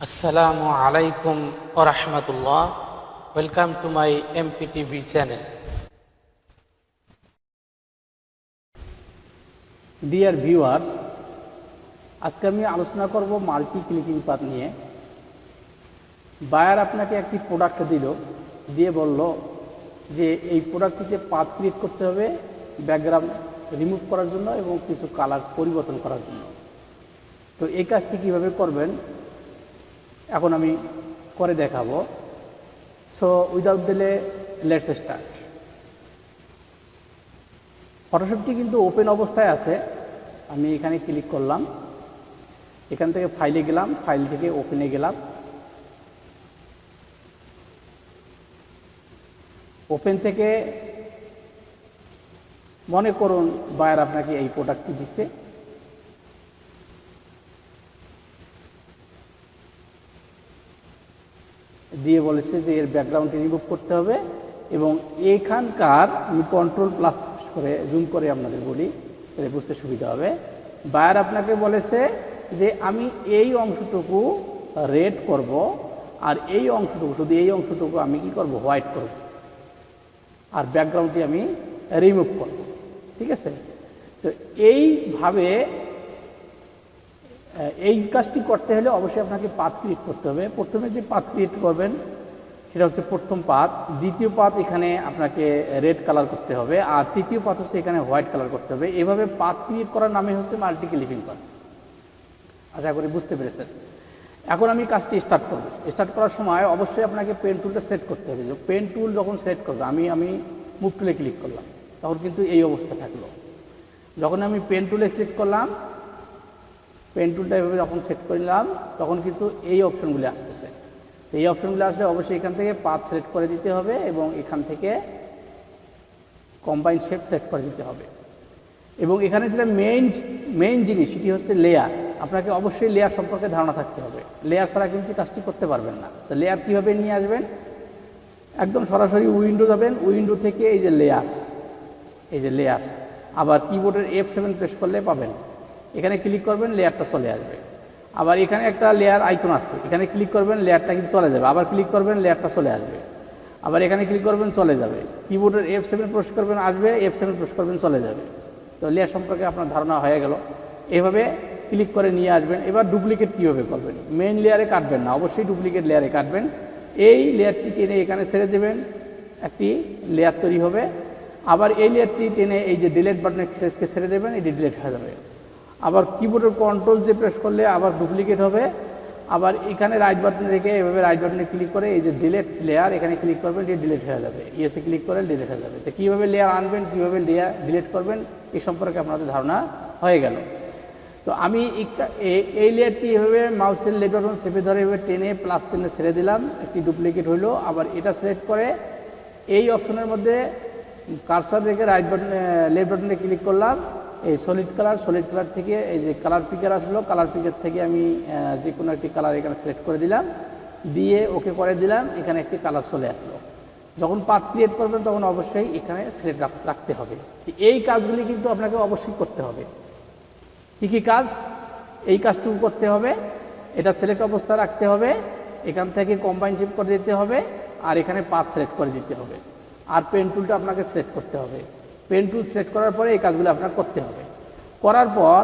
Assalamu alaikum wa rahmatullah. Welcome to my MPTV channel. Dear viewers, আজকে আমি আলোচনা করব মাল্টি ক্লিকিং পাথ নিয়ে। বায়ার আপনাকে একটি প্রোডাক্ট দিয়ে বলল যে এই প্রোডাক্টটিতে পাথ ক্রিয়েট করতে হবে ব্যাকগ্রাউন্ড রিমুভ করার জন্য এবং কিছু কালার পরিবর্তন করার জন্য। তো এই কাজটি কীভাবে করবেন এখন আমি করে দেখাবো। So without delay let's start. ফটোশপটি কিন্তু ওপেন অবস্থায় আছে। আমি এখানে ক্লিক করলাম, এখান থেকে ফাইলে গেলাম, ফাইল থেকে ওপেনে গেলাম। ওপেন থেকে মনে করুন বায়ার আপনাকে এই প্রোডাক্টটি দিচ্ছে, দিয়ে বলেছে যে এর ব্যাকগ্রাউন্ডটি রিমুভ করতে হবে এবং এখানকার আমি কন্ট্রোল প্লাস করে জুম করে আপনাদের বলি তাহলে বুঝতে সুবিধা হবে। বায়ার আপনাকে বলেছে যে আমি এই অংশটুকু রেড করব আর এই অংশটুকু, শুধু এই অংশটুকু আমি কি করব, হোয়াইট করব, আর ব্যাকগ্রাউন্ডটি আমি রিমুভ করব। ঠিক আছে? তো এইভাবে এই কাজটি করতে হলে অবশ্যই আপনাকে পাথ ক্রিয়েট করতে হবে। প্রথমে যে পাথ ক্রিয়েট করবেন সেটা হচ্ছে প্রথম পাথ, দ্বিতীয় পাথ এখানে আপনাকে রেড কালার করতে হবে, আর তৃতীয় পাথ হচ্ছে এখানে হোয়াইট কালার করতে হবে। এভাবে পাথ ক্রিয়েট করার নামে হচ্ছে মাল্টি ক্লিপিং পাথ। আশা করি বুঝতে পেরেছেন। এখন আমি কাজটি স্টার্ট করব। স্টার্ট করার সময় অবশ্যই আপনাকে পেন টুলটা সেট করতে হবে। পেন টুল যখন সেট করবো আমি মুভ টুলে ক্লিক করলাম, তখন কিন্তু এই অবস্থা থাকলো। যখন আমি পেন টুলে সিলেক্ট করলাম, পেন টুলটা এভাবে যখন সেট করলাম তখন কিন্তু এই অপশনগুলি আসতেছে। এই অপশনগুলো আসলে অবশ্যই এখান থেকে পাথ সিলেক্ট করে দিতে হবে এবং এখান থেকে কম্বাইন শেপ সেট করে দিতে হবে। এবং এখানে যেটা মেইন জিনিস সেটি হচ্ছে লেয়ার। আপনাকে অবশ্যই লেয়ার সম্পর্কে ধারণা থাকতে হবে। লেয়ার ছাড়া কিন্তু কাজটি করতে পারবেন না। তো লেয়ার কীভাবে নিয়ে আসবেন, একদম সরাসরি উইন্ডো যাবেন, উইন্ডো থেকে এই যে লেয়ার্স, আবার কিবোর্ডের F7 প্রেস করলে পাবেন। এখানে ক্লিক করবেন, লেয়ারটা চলে আসবে। আবার এখানে একটা লেয়ার আইকন আছে, এখানে ক্লিক করবেন, লেয়ারটা কিন্তু চলে যাবে। আবার ক্লিক করবেন, লেয়ারটা চলে আসবে। আবার এখানে ক্লিক করবেন, চলে যাবে। কিবোর্ডের F7 প্রেস করবেন, আসবে, F7 প্রেস করবেন, চলে যাবে। তো লেয়ার সম্পর্কে আপনার ধারণা হয়ে গেল। এভাবে ক্লিক করে নিয়ে আসবেন। এবার ডুপ্লিকেট কীভাবে করবেন, মেইন লেয়ারে কাটবেন না, অবশ্যই ডুপ্লিকেট লেয়ারে কাটবেন। এই লেয়ারটি টেনে এখানে ছেড়ে দেবেন, একটি লেয়ার তৈরি হবে। আবার এই লেয়ারটি টেনে এই যে ডিলিট বাটনে ছেড়ে দেবেন, এটি ডিলিট হয়ে যাবে। আবার কিবোর্ডের কন্ট্রোল যে প্রেস করলে আবার ডুপ্লিকেট হবে। আবার এখানে রাইট বাটনে রেখে এভাবে রাইট বাটনে ক্লিক করে এই যে ডিলিট লেয়ার, এখানে ক্লিক করবেন, এটি ডিলিট হয়ে যাবে। ইয়েসে ক্লিক করে ডিলিট হয়ে যাবে। তো কীভাবে লেয়ার আনবেন, কীভাবে লেয়ার ডিলিট করবেন, এই সম্পর্কে আপনাদের ধারণা হয়ে গেল। তো আমি এই লেয়ারটি এভাবে মাউসের লেফট বাটন চেপে ধরে এভাবে টেনে প্লাস টেনে ছেড়ে দিলাম, একটি ডুপ্লিকেট হইলো। আবার এটা সিলেক্ট করে এই অপশনের মধ্যে কার্সার রেখে রাইট বাটনে লেফট বাটনে ক্লিক করলাম, এই সলিড কালার থেকে এই যে কালার পিকার আসলো, কালার পিকার থেকে আমি যে কোনো একটি কালার এখানে সিলেক্ট করে দিলাম, দিয়ে ওকে করে দিলাম। এখানে একটি কালার চলে আসলো। যখন পাথ ক্রিয়েট করবেন তখন অবশ্যই এখানে সিলেক্ট রাখতে হবে। এই কাজগুলি কিন্তু আপনাকে অবশ্যই করতে হবে। কী কী কাজ? এই কাজটুকু করতে হবে, এটা সিলেক্ট অবস্থা রাখতে হবে, এখান থেকে কম্বাইন শেপ করে দিতে হবে, আর এখানে পাথ সিলেক্ট করে দিতে হবে, আর পেন টুলটা আপনাকে সিলেক্ট করতে হবে। পেন টুল সিলেক্ট করার পরে এই কাজগুলো আপনার করতে হবে। করার পর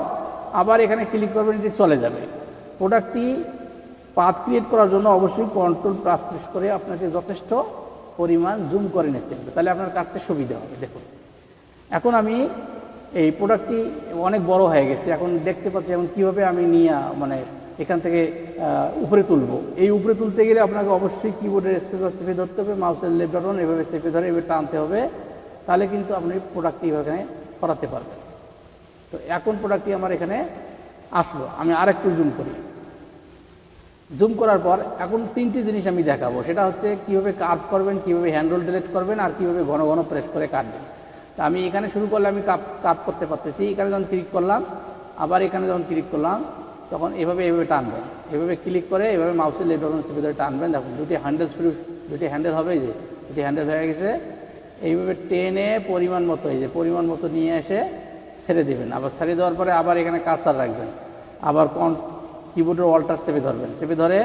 আবার এখানে ক্লিক করবেন, এটি চলে যাবে। প্রোডাক্টটি পাথ ক্রিয়েট করার জন্য অবশ্যই কন্ট্রোল প্লাস প্রেস করে আপনাকে যথেষ্ট পরিমাণ জুম করে নিতে হবে, তাহলে আপনার কাটতে সুবিধা হবে। দেখুন এখন আমি এই প্রোডাক্টটি অনেক বড় হয়ে গেছে, এখন দেখতে পাচ্ছি এখন কীভাবে আমি নিয়ে এখান থেকে উপরে তুলব। এই উপরে তুলতে গেলে আপনাকে অবশ্যই কিবোর্ডের স্পেস চেপে ধরতে হবে, মাউসের লেফট বাটন এভাবে চেপে ধরে এভাবে টানতে হবে, তাহলে কিন্তু আপনি প্রোডাক্টটি এখানে করাতে পারবেন। তো এখন প্রোডাক্টটি আমার এখানে আসলো। আমি আরেকটু জুম করি। জুম করার পর এখন তিনটি জিনিস আমি দেখাবো, সেটা হচ্ছে কীভাবে কার্ভ করবেন, কীভাবে হ্যান্ডল ডিলিট করবেন, আর কীভাবে ঘন ঘন প্রেস করে কাটবেন। তা আমি এখানে শুরু করলে আমি কার্ভ করতে পারতেছি। এখানে যখন ক্লিক করলাম, আবার এখানে যখন ক্লিক করলাম, তখন এভাবে টানবেন। এভাবে ক্লিক করে এভাবে মাউসের লেফট বাটন চেপে ধরে টানবেন। দেখুন দুটি হ্যান্ডেল হবে, যে দুটি হ্যান্ডেল হয়ে গেছে। এইভাবে টেনে পরিমাণ মতো নিয়ে এসে ছেড়ে দেবেন। আবার ছেড়ে দেওয়ার পরে আবার এখানে কার্সার রাখবেন, আবার কিবোর্ডের অল্টার চেপে ধরবেন, চেপে ধরে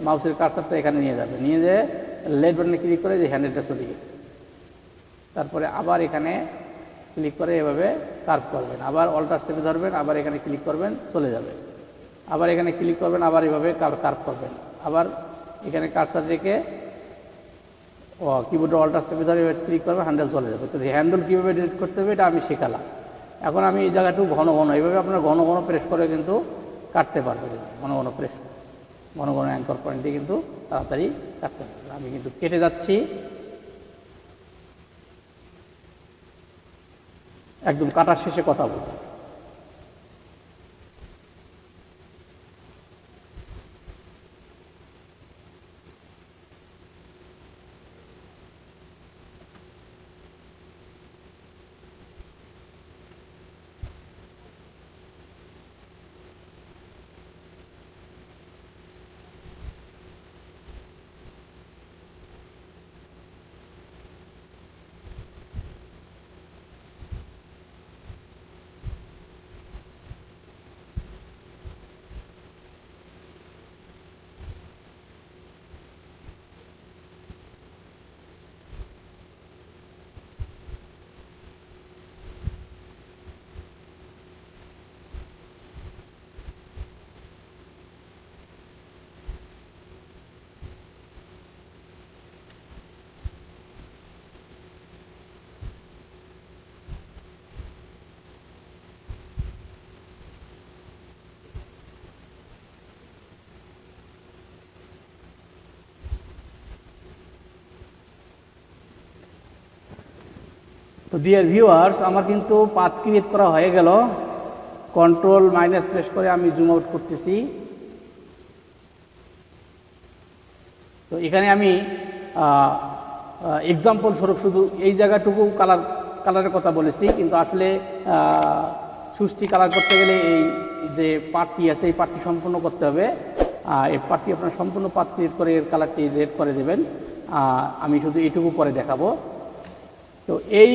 মাউসের কার্সারটা এখানে নিয়ে যাবে, নিয়ে যেয়ে লেট বাটনে ক্লিক করে যে হ্যান্ডেলটা চলে গেছে। তারপরে আবার এখানে ক্লিক করে এভাবে কার্ভ করবেন, আবার অল্টার চেপে ধরবেন, আবার এখানে ক্লিক করবেন, চলে যাবে। আবার এখানে ক্লিক করবেন, আবার এভাবে কার্ভ করবেন, আবার এখানে কার্সার রেখে কিবোর্ডের অল্টার চেপে ধরে এবার ক্লিক করবেন, হ্যান্ডেল চলে যাবে। তো হ্যান্ডেল কীভাবে ডিলিট করতে হবে এটা আমি শেখালাম। এখন আমি এই জায়গাটু ঘন ঘন এইভাবে আপনার ঘন ঘন প্রেস করে কিন্তু কাটতে পারবেন, ঘন ঘন প্রেস, ঘন ঘন অ্যাঙ্কর পয়েন্টে কিন্তু তাড়াতাড়ি কাটতে পারবেন। আমি কিন্তু কেটে যাচ্ছি, একদম কাটার শেষে কথা বলবো। তো ডিয়ার ভিউয়ার্স, আমার কিন্তু পাথ ক্রিয়েট করা হয়ে গেল। কন্ট্রোল মাইনাস প্রেস করে আমি জুম আউট করতেছি। তো এখানে আমি এক্সাম্পল স্বরূপ শুধু এই জায়গাটুকু কালারের কথা বলেছি, কিন্তু আসলে সুষ্টি কালার করতে গেলে এই যে পার্টটি আছে এই পার্টটি সম্পূর্ণ করতে হবে। এই পার্টটি আপনার সম্পূর্ণ পাথ ক্রিয়েট করে এর কালারটি রেড করে দেবেন। আমি শুধু এইটুকু পরে দেখাবো। তো এই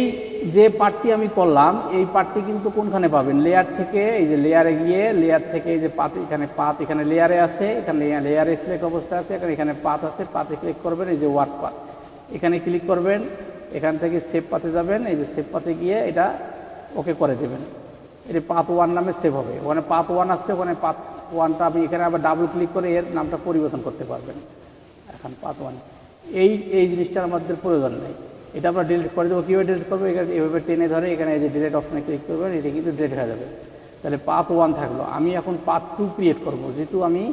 যে পার্টটি আমি করলাম এই পার্টটি কিন্তু কোনখানে পাবেন, লেয়ার থেকে এই যে লেয়ারে গিয়ে লেয়ার থেকে এই যে পাত, এখানে পাত, এখানে লেয়ারে আছে, এখানে লেয়ারে সিলেক্ট অবস্থা আছে, এখানে পাত আছে, পাতে ক্লিক করবেন, এই যে ওয়ার্ক পাত এখানে ক্লিক করবেন, এখান থেকে সেভ পাতে যাবেন, এই যে সেভ পাতে গিয়ে এটা ওকে করে দেবেন। এটা পাত 1 নামে সেভ হবে। ওখানে পাত 1 আসছে, ওখানে পাত 1টা আপনি এখানে আবার ডাবল ক্লিক করে এর নামটা পরিবর্তন করতে পারবেন। এখন পাত 1 এই জিনিসটার আমাদের প্রয়োজন নেই, এটা আমরা ডিলিট করে দেবো। কীভাবে ডিলিট করবো, এখানে এভাবে টেনে ধরে এখানে এই যে ডিলিট অপশনে ক্লিক করবেন, এটা কিন্তু ডিলিট হয়ে যাবে। তাহলে পাথ 1 থাকলো। আমি এখন পাথ 2 ক্রিয়েট করবো, যেহেতু আমি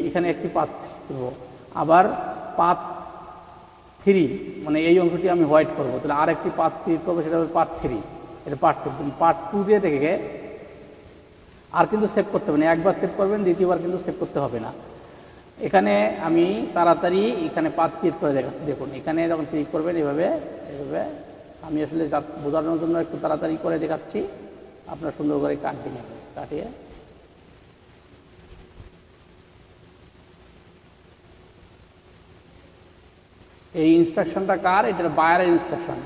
এখানে একটি পাথ করব, আবার পাথ 3 মানে এই অংশটি আমি হোয়াইট করবো, তাহলে আর একটি পাথ ক্রিয়েট করবো, সেটা হবে পার্ট 3, এটা পার্ট 2। পার্ট 2 দিয়ে থেকে আর কিন্তু সেভ করতে হবে না, একবার সেভ করবেন, দ্বিতীয়বার কিন্তু সেভ করতে হবে না। এখানে আমি তাড়াতাড়ি এখানে পাথ ক্রিয়েট করে দেখাচ্ছি। দেখুন এখানে যখন ক্লিক করবেন এভাবে এভাবে, আমি আসলে বোঝানোর জন্য একটু তাড়াতাড়ি করে দেখাচ্ছি, আপনার সুন্দর করে কাটিয়ে নেবেন। কাটিয়ে এই ইনস্ট্রাকশনটা কার, এটা বায়ারের ইনস্ট্রাকশন।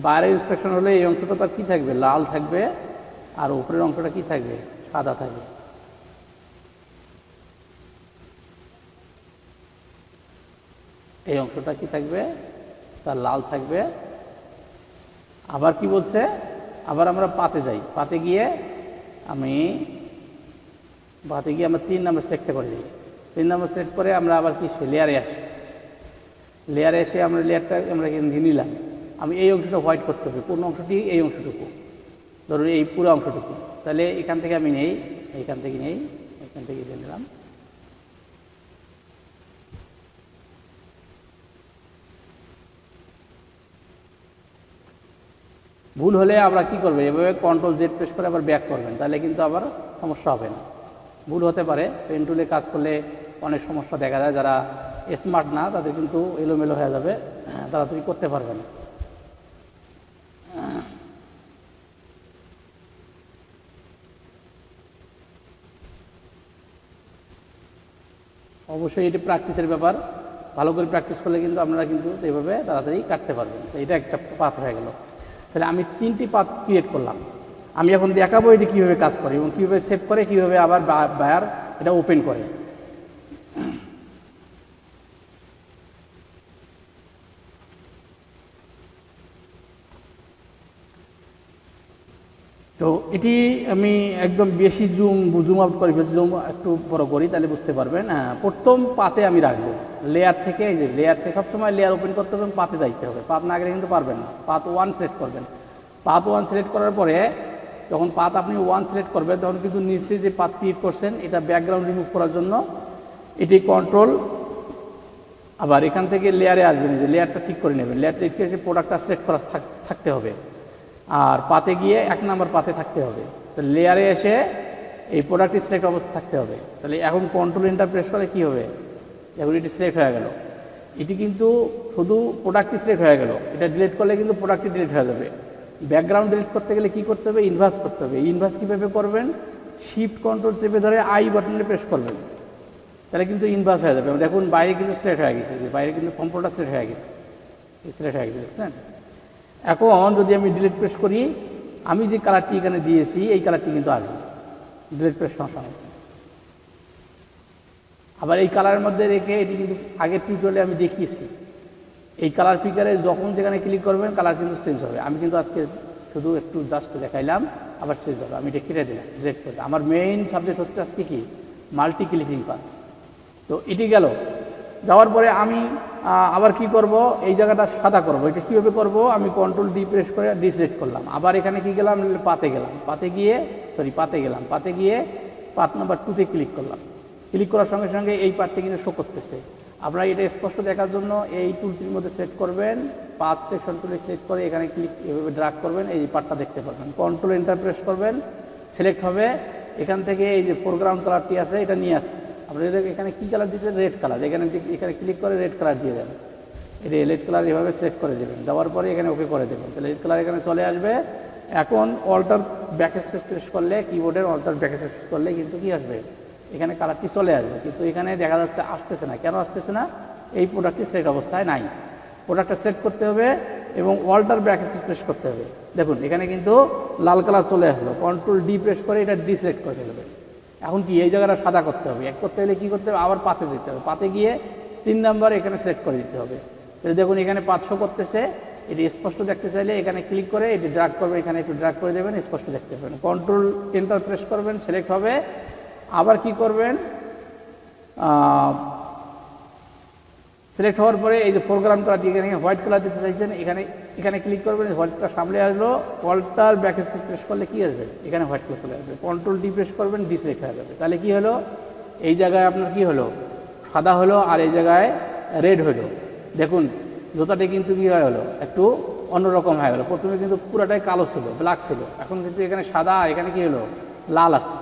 বায়ারের ইনস্ট্রাকশন হলে এই অংশটা তার কী থাকবে, লাল থাকবে, আর উপরের অংশটা কী থাকবে, সাদা থাকবে। এই অংশটা কি থাকবে, তার লাল থাকবে। আবার কি বলছে, আবার আমরা পাতে যাই, পাতে গিয়ে আমরা 3 নম্বর সিলেক্ট করে দিই। 3 নম্বর সিলেক্ট করে আমরা আবার কি লেয়ারে আসি, লেয়ারে এসে আমরা লেয়ারটা আমরা নিলাম। আমি এই অংশটা হোয়াইট করতে হবে, কোন অংশটি, এই অংশটুকু, ধরুন এই পুরো অংশটুকু। তাহলে এখান থেকে আমি নেই, এইখান থেকে নেই, এখান থেকে নিলাম। ভুল হলে আমরা কি করবো, এভাবে কন্ট্রোল জেড প্রেস করে আবার ব্যাক করবেন, তাহলে কিন্তু আবার সমস্যা হবে না। ভুল হতে পারে, পেন টুলে কাজ করলে অনেক সমস্যা দেখা যায়, যারা স্মার্ট না তাদের কিন্তু এলোমেলো হয়ে যাবে, তাড়াতাড়ি করতে পারবে না। অবশ্যই এটি প্র্যাকটিসের ব্যাপার, ভালো করে প্র্যাকটিস করলে কিন্তু আপনারা কিন্তু এইভাবে তাড়াতাড়ি কাটতে পারবেন। তো এটা একটা পাথ হয়ে গেল। তাহলে আমি 3টি পাথ ক্রিয়েট করলাম। আমি এখন দেখাবো এটি কীভাবে কাজ করে এবং কীভাবে সেভ করে, কীভাবে আবার বায়ার এটা ওপেন করে। তো এটি আমি একদম বেশি জুম আউট করে ফেলছি, জুম একটু বড় করি তাহলে বুঝতে পারবেন। হ্যাঁ, প্রথম পাতে আমি রাখবো লেয়ার থেকে, এই যে লেয়ার থেকে সবসময় লেয়ার ওপেন করতে হবে, পাতে যাইতে হবে। পাত না গেলে কিন্তু পারবেন না। পাত 1 সিলেক্ট করবেন। পাত 1 সিলেক্ট করার পরে যখন পাত আপনি 1 সিলেক্ট করবেন তখন কিন্তু নিচে যে পাত ক্রিয়েট করছেন এটা ব্যাকগ্রাউন্ড রিমুভ করার জন্য এটি কন্ট্রোল, আবার এখান থেকে লেয়ারে আসবেন, যে লেয়ারটা ঠিক করে নেবেন। লেয়ারটা ঠিক করে প্রোডাক্টটা সিলেক্ট করা থাকতে হবে, আর পাতে গিয়ে 1 নম্বর পাতে থাকতে হবে। তো লেয়ারে এসে এই প্রোডাক্টটি সিলেক্ট অবস্থা থাকতে হবে। তাহলে এখন কন্ট্রোল এন্টার প্রেস করলে কী হবে, এখন এটি সিলেক্ট হয়ে গেল। এটি কিন্তু শুধু প্রোডাক্টটি সিলেক্ট হয়ে গেল, এটা ডিলিট করলে কিন্তু প্রোডাক্টটি ডিলিট হয়ে যাবে। ব্যাকগ্রাউন্ড ডিলিট করতে গেলে কী করতে হবে, ইনভার্স করতে হবে। ইনভার্স কীভাবে করবেন, শিফট কন্ট্রোল চেপে ধরে আই বাটনে প্রেস করবেন, তাহলে কিন্তু ইনভার্স হয়ে যাবে। দেখুন বাইরে কিন্তু সিলেক্ট হয়ে গেছে, যে বাইরে কিন্তু কম্পিউটার সিলেক্ট হয়ে গেছে, সিলেক্ট হয়ে গেছে, বুঝছেন। এখন যদি আমি ডিলিট প্রেস করি, আমি যে কালারটি এখানে দিয়েছি এই কালারটি কিন্তু আসবে ডিলিট প্রেস করার সময়। আবার এই কালারের মধ্যে রেখে এটি কিন্তু আগের টিউটোরিয়ালে আমি দেখিয়েছি, এই কালার পিকারে যখন যেখানে ক্লিক করবেন কালার কিন্তু চেঞ্জ হবে। আমি কিন্তু আজকে শুধু একটু জাস্ট দেখাইলাম, আবার চেঞ্জ হবে। আমি এটা কেটে দিলাম, ডিলিট করে। আমার মেইন সাবজেক্ট হচ্ছে আজকে কি, মাল্টি ক্লিকিং পাথ। তো এটি গেল, যাওয়ার পরে আমি আবার কি করব, এই জায়গাটা সাদা করব। এটা কীভাবে করব, আমি কন্ট্রোল ডি প্রেস করে ডিসিলেক্ট করলাম। আবার এখানে কি গেলাম, পাতে গেলাম, পাতে গিয়ে পাতে গিয়ে পাত নাম্বার 2তে ক্লিক করলাম। ক্লিক করার সঙ্গে সঙ্গে এই পার্টটি কিন্তু শো করতেছে। আপনারা এটা স্পষ্ট দেখার জন্য এই টুলটির মধ্যে সিলেক্ট করবেন, পাথ সিলেকশন টুলে সিলেক্ট করে এখানে ক্লিক এভাবে ড্রাগ করবেন, এই পার্টটা দেখতে পারবেন। কন্ট্রোল এন্টার প্রেস করবেন, সিলেক্ট হবে। এখান থেকে এই যে ফোরগ্রাউন্ড কালারটি আছে এটা নিয়ে আসতে, আপনাদের এখানে কী কালার দিতে, রেড কালার। এখানে ক্লিক করে রেড কালার দিয়ে দেবেন। এটা রেড কালার এভাবে সিলেক্ট করে দেবেন, দেওয়ার পরে এখানে ওকে করে দেবেন, তাহলে রেড কালার এখানে চলে আসবে। এখন অল্টার ব্যাকস্পেস প্রেস করলে, কিবোর্ডের অল্টার ব্যাকস্পেস প্রেস করলে কিন্তু কি আসবে, এখানে কালারটি চলে আসবে। কিন্তু এখানে দেখা যাচ্ছে আসতেছে না। কেন আসতেছে না, এই প্রোডাক্টটি সিলেক্ট অবস্থায় নাই। প্রোডাক্টটা সিলেক্ট করতে হবে এবং অল্টার ব্যাকস্পেস প্রেস করতে হবে। দেখুন এখানে কিন্তু লাল কালার চলে আসলো। কন্ট্রোল ডি প্রেস করে এটা ডিসিলেক্ট করে ফেলবে। এখন কি, এই জায়গাটা সাদা করতে হবে। এক করতে গেলে কী করতে হবে, আবার পাতে যেতে হবে। পাতে গিয়ে 3 নাম্বার এখানে সিলেক্ট করে দিতে হবে। তাহলে দেখুন এখানে 500 করতেছে। এটি স্পষ্ট দেখতে চাইলে এখানে ক্লিক করে এটি ড্রাগ করবে, এখানে একটু ড্রাগ করে দেবেন, স্পষ্ট দেখতে পাবেন। কন্ট্রোল এন্টার প্রেস করবেন, সিলেক্ট হবে। আবার কি করবেন, সিলেক্ট হওয়ার পরে এই যে ফোরগ্রাউন্ড কালারটি এখানে হোয়াইট কালার দিতে চাইছেন, এখানে ক্লিক করবেন, হোয়াইট কালার সামনে আসলো। অল্টার ব্যাকস্পেস প্রেস করলে কি আসবে, এখানে হোয়াইট কালার চলে আসবে। কন্ট্রোল ডি প্রেস করবেন, ডিসিলেক্ট হয়ে যাবে। তাহলে কি হলো, এই জায়গায় আপনার কি হলো, সাদা হলো, আর এই জায়গায় রেড হলো। দেখুন জুতাটি কিন্তু কি হলো, একটু অন্যরকম হয়ে গেল। প্রথমে কিন্তু পুরাটাই কালো ছিল, ব্ল্যাক ছিল, এখন কিন্তু এখানে সাদা, এখানে কি হলো, লাল আছে।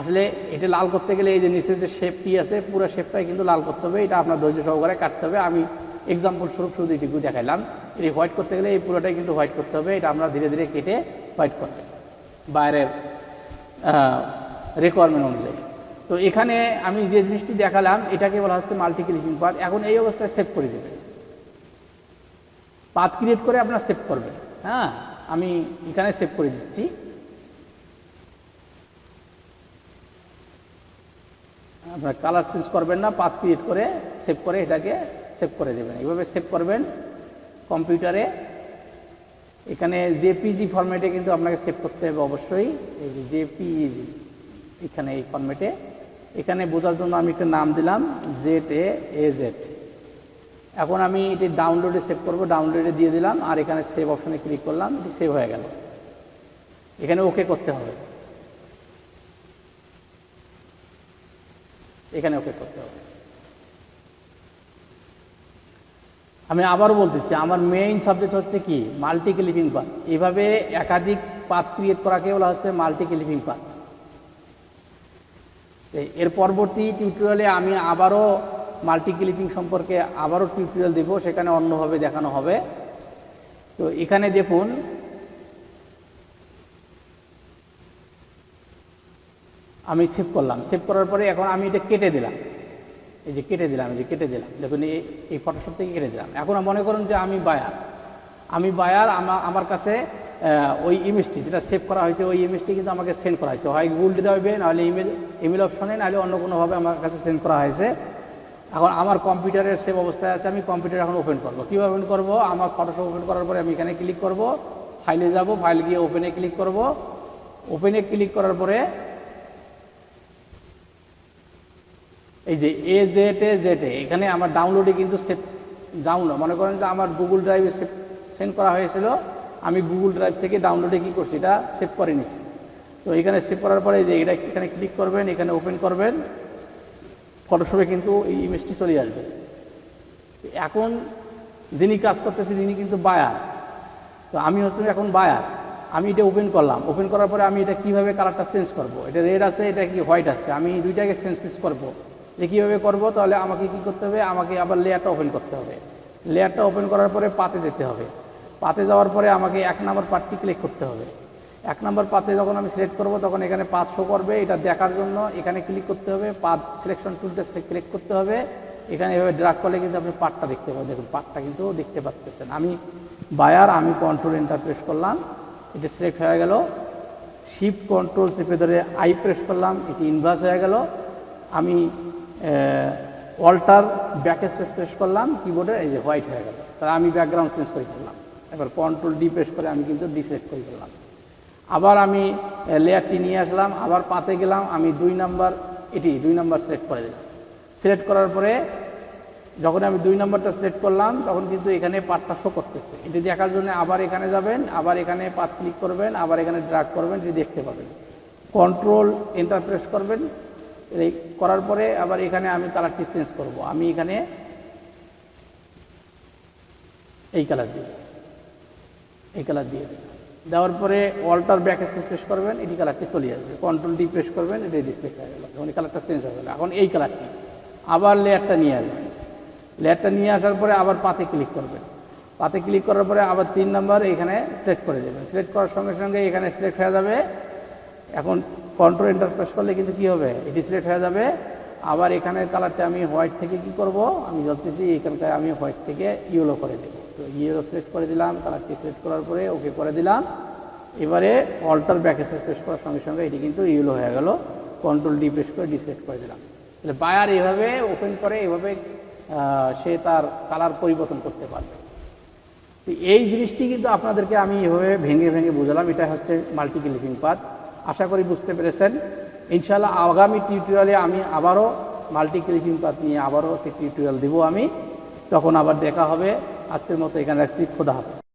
আসলে এটা লাল করতে গেলে এই যে নিচে যে শেপটি আছে পুরো শেপটাই কিন্তু লাল করতে হবে। এটা আপনার ধৈর্য সহকারে কাটতে হবে। আমি এক্সাম্পল স্বরূপ শুধু এটুকু দেখাইলাম। এটি হোয়াইট করতে গেলে এই পুরোটাই কিন্তু হোয়াইট করতে হবে। এটা আমরা ধীরে ধীরে কেটে হোয়াইট করতে বাইরের রিকোয়ারমেন্ট অনুযায়ী। তো এখানে আমি যে জিনিসটি দেখালাম এটাকে বলা হচ্ছে মাল্টি ক্লিকিং পাথ। এখন এই অবস্থায় সেভ করে দেবেন, পাথ ক্রিয়েট করে আপনার সেভ করবেন। হ্যাঁ, আমি এখানে সেভ করে দিচ্ছি। আপনার কালার চেঞ্জ করবেন না, পাথ ক্রিয়েট করে সেভ করে এটাকে সেভ করে দেবেন। এইভাবে সেভ করবেন কম্পিউটারে। এখানে জেপিজি ফরম্যাটে কিন্তু আপনাকে সেভ করতে হবে অবশ্যই। এই যে জেপিজি, এখানে এই ফরম্যাটে। এখানে বোঝার জন্য আমি একটা নাম দিলাম ZAAZ। এখন আমি এটি ডাউনলোডে সেভ করব, ডাউনলোডে দিয়ে দিলাম, আর এখানে সেভ অপশনে ক্লিক করলাম, এটি সেভ হয়ে গেল। এখানে ওকে করতে হবে, এখানে ওকে করতে হবে। আমি আবারও বলতেছি, আমার মেইন সাবজেক্ট হচ্ছে কি, মাল্টি ক্লিপিং পাথ। এইভাবে একাধিক পাথ ক্রিয়েট করাকে বলা হচ্ছে মাল্টি ক্লিপিং পাথ। এর পরবর্তী টিউটোরিয়ালে আমি আবারও মাল্টি ক্লিপিং সম্পর্কে আবারও টিউটোরিয়াল দেব, সেখানে অন্যভাবে দেখানো হবে। তো এখানে দেখুন আমি সেভ করলাম, সেভ করার পরে এখন আমি এটা কেটে দিলাম, এই যে কেটে দিলাম, এই যে কেটে দিলাম। দেখুন এই ফটোশপ থেকে কেটে দিলাম। এখন মনে করুন যে আমি বায়ার, আমার কাছে ওই ইমেজটি যেটা সেভ করা হয়েছে ওই ইমেজটি কিন্তু আমাকে সেন্ড করা হয়েছে, হয় গুগল ড্রাইভে, নাহলে ইমেল অপশনে, নাহলে অন্য কোনোভাবে আমার কাছে সেন্ড করা হয়েছে। এখন আমার কম্পিউটারের সেভ অবস্থায় আছে, আমি কম্পিউটার এখন ওপেন করব। কীভাবে ওপেন করব? আমার ফটোশপ ওপেন করার পরে আমি এখানে ক্লিক করব, ফাইলে যাব, ফাইল গিয়ে ওপেনে ক্লিক করব। ওপেনে ক্লিক করার পরে এই যে জেটে এখানে আমার ডাউনলোডে কিন্তু সেভ ডাউনলোড, মনে করেন যে আমার গুগল ড্রাইভে সেন্ড করা হয়েছিল, আমি গুগল ড্রাইভ থেকে ডাউনলোডে কী করছি, এটা সেভ করে নিচ্ছি। তো এখানে সেভ করার পরে যে এটা এখানে ক্লিক করবেন, এখানে ওপেন করবেন, ফটোশপে কিন্তু এই ইমেজটি চলে আসবে। এখন যিনি কাজ করতেছে তিনি কিন্তু বায়ার, তো আমি হচ্ছে এখন বায়ার। আমি এটা ওপেন করলাম, ওপেন করার পরে আমি এটা কীভাবে কালারটা চেঞ্জ করব, এটা রেড আছে, এটা কি হোয়াইট আছে, আমি দুইটাকে চেঞ্জ করব। যে কীভাবে করবো, তাহলে আমাকে কী করতে হবে, আমাকে আবার লেয়ারটা ওপেন করতে হবে। লেয়ারটা ওপেন করার পরে পাতে যেতে হবে। পাতে যাওয়ার পরে আমাকে 1 নম্বর পাতটি ক্লিক করতে হবে। 1 নম্বর পাতে যখন আমি সিলেক্ট করব তখন এখানে পাত শো করবে, এটা দেখার জন্য এখানে ক্লিক করতে হবে, পাত সিলেকশন টুলটা ক্লিক করতে হবে। এখানে এভাবে ড্রাগ করলে কিন্তু আপনি পাতটা দেখতে পাবেন। দেখুন পাতটা কিন্তু দেখতে পাচ্ছেন। আমি বায়ার, আমি কন্ট্রোল এন্টার প্রেস করলাম, এটা সিলেক্ট হয়ে গেল। শিফট কন্ট্রোল চেপে ধরে আই প্রেস করলাম, এটি ইনভার্স হয়ে গেল। আমি অল্টার ব্যাক স্পেস প্রেস করলাম কিবোর্ডে, এই যে হোয়াইট হয়ে গেল। তাহলে আমি ব্যাকগ্রাউন্ড চেঞ্জ করে ফেললাম। এবার কন্ট্রোল ডি প্রেস করে আমি কিন্তু ডিসিলেক্ট করে ফেললাম। আবার আমি লেয়ারটি নিয়ে আসলাম, আবার পাতে গেলাম, আমি 2 নম্বর সিলেক্ট করে দিলাম। সিলেক্ট করার পরে যখন আমি 2 নম্বরটা সিলেক্ট করলাম তখন কিন্তু এখানে পাতটা শো করতেছে। এটি দেখার জন্য আবার এখানে যাবেন, আবার এখানে পাত ক্লিক করবেন, আবার এখানে ড্র্যাগ করবেন, এটি দেখতে পাবেন। কন্ট্রোল এন্টার প্রেস করবেন, এই করার পরে আবার এখানে আমি কালারটি চেঞ্জ করব। আমি এখানে এই কালার দিয়ে দেওয়ার পরে অল্টার ব্যাক প্রেস করবেন, এটি কালারটি চলে আসবে। কন্ট্রোল ডি প্রেস করবেন, এটি ডিসপ্লে হয়ে গেল। এখন কালারটা চেঞ্জ হয়ে গেল। এখন এই কালারটি আবার লেয়ারটা নিয়ে আসবেন। লেয়ারটা নিয়ে আসার পরে আবার পাতে ক্লিক করবেন। পাতে ক্লিক করার পরে আবার 3 নম্বর এখানে সিলেক্ট করে দেবেন। সিলেক্ট করার সঙ্গে সঙ্গে এখানে সিলেক্ট হয়ে যাবে। এখন কন্ট্রোল এন্টার প্রেস করলে কিন্তু কী হবে, এটি সিলেক্ট হয়ে যাবে। আবার এখানের কালারটা আমি হোয়াইট থেকে কি করব, আমি বলতেছি এখানকার আমি হোয়াইট থেকে ইয়েলো করে দেবো। তো ইয়েলো সিলেক্ট করে দিলাম, কালারটি সিলেক্ট করার পরে ওকে করে দিলাম। এবারে অল্টার ব্যাক প্রেস করার সঙ্গে সঙ্গে এটি কিন্তু ইয়েলো হয়ে গেল। কন্ট্রোল ডি প্রেস করে ডিসিলেক্ট করে দিলাম। তাহলে বায়ার এভাবে ওপেন করে এভাবে সে তার কালার পরিবর্তন করতে পারবে। তো এই জিনিসটি কিন্তু আপনাদেরকে আমি এভাবে ভেঙে ভেঙে বুঝালাম। এটা হচ্ছে মাল্টি ক্লিপিং পাথ। আশা করি বুঝতে পেরেছেন। ইনশাআল্লাহ আগামী টিউটোরিয়ালে আমি আবারও মাল্টি ক্লিপিং পাথ নিয়ে আবারও একটি টিউটোরিয়াল দেবো আমি, তখন আবার দেখা হবে। আজকের মতো এখানে রাখছি। খোদা হাফেজ।